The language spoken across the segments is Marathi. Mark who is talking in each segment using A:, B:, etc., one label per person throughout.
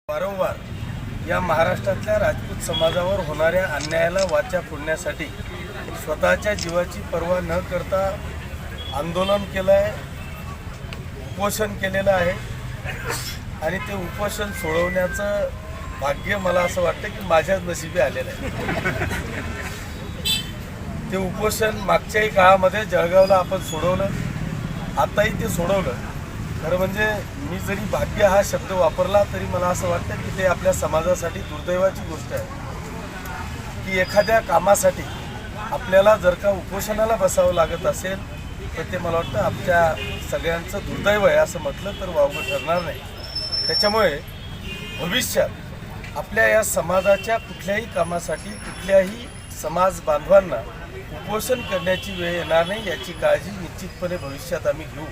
A: वारंवार या महाराष्ट्रातल्या राजपूत समाजावर होणाऱ्या अन्यायाला वाचा फोडण्यासाठी स्वतःच्या जीवाची पर्वा न करता आंदोलन केलं आहे, उपोषण केलेलं आहे आणि ते उपोषण सोडवण्याचं भाग्य मला असं वाटतं की माझ्याच नशिबी आलेलं आहे। ते उपोषण मागच्याही काळामध्ये जळगावला आपण सोडवलं, आताही ते सोडवलं। खरं म्हणजे मी जरी भाग्य हा शब्द वापरला तरी मला असं वाटतं की ते आपल्या समाजासाठी दुर्दैवाची गोष्ट आहे की एखाद्या कामासाठी आपल्याला जर का उपोषणाला बसावं लागत असेल तर ते मला वाटतं आपल्या सगळ्यांचं दुर्दैव आहे असं म्हटलं तर वावगं ठरणार नाही। त्याच्यामुळे भविष्यात आपल्या या समाजाच्या कुठल्याही कामासाठी कुठल्याही समाज बांधवांना उपोषण करण्याची वेळ येणार नाही याची काळजी निश्चितपणे भविष्यात आम्ही घेऊ।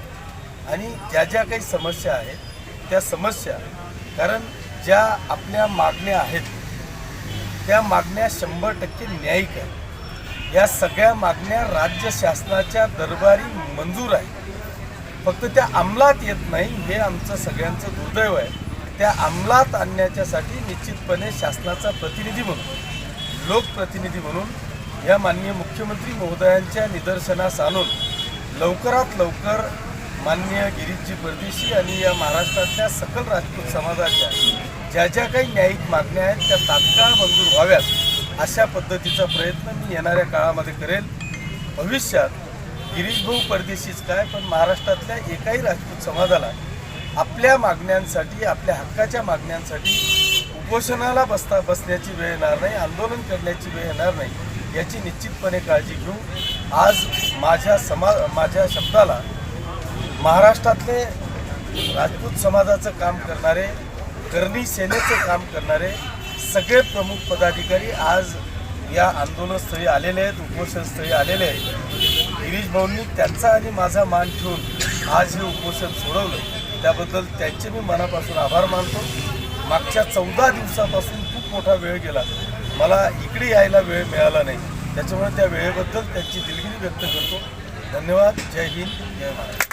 A: आणि ज्या ज्या काही समस्या आहेत त्या समस्या, कारण ज्या आपल्या मागण्या आहेत त्या मागण्या 100% न्यायिक आहेत। या सगळ्या मागण्या राज्य शासनाच्या दरबारी मंजूर आहेत, फक्त त्या अंमलात येत नाही हे आमचं सगळ्यांचं दुर्दैव आहे। त्या अंमलात आणण्याच्यासाठी निश्चितपणे शासनाचा प्रतिनिधी म्हणून, लोकप्रतिनिधी म्हणून या माननीय मुख्यमंत्री महोदयांच्या निदर्शनास आणून लवकरात लवकर माननीय गिरीशजी परदेशी आणि या महाराष्ट्रातल्या सकल राजपूत समाजाच्या ज्या ज्या काही न्यायिक मागण्या आहेत त्या तात्काळ मंजूर व्हाव्यात अशा पद्धतीचा प्रयत्न मी येणाऱ्या काळामध्ये करेल। भविष्यात गिरीश भाऊ परदेशीच काय पण महाराष्ट्रातल्या एकाही राजपूत समाजाला आपल्या मागण्यांसाठी, आपल्या हक्काच्या मागण्यांसाठी उपोषणाला बसण्याची वेळ येणार नाही, आंदोलन करण्याची वेळ येणार नाही याची निश्चितपणे काळजी घेऊ। आज माझ्या शब्दाला महाराष्ट्रातले राजपूत समाजाचं काम करणारे, करणी सेनेचं काम करणारे सगळे प्रमुख पदाधिकारी आज या आंदोलनस्थळी आलेले आहेत, उपोषणस्थळी आलेले आहेत। गिरीश भाऊंनी त्यांचा आणि माझा मान ठेवून आज हे उपोषण सोडवलं, त्याबद्दल त्यांचे मी मनापासून आभार मानतो। मागच्या 14 दिवसापासून खूप मोठा वेळ गेला, मला इकडे यायला वेळ मिळाला नाही, त्याच्यामुळे त्या वेळेबद्दल त्यांची दिलगिरी व्यक्त करतो। धन्यवाद। जय हिंद, जय महाराष्ट्र।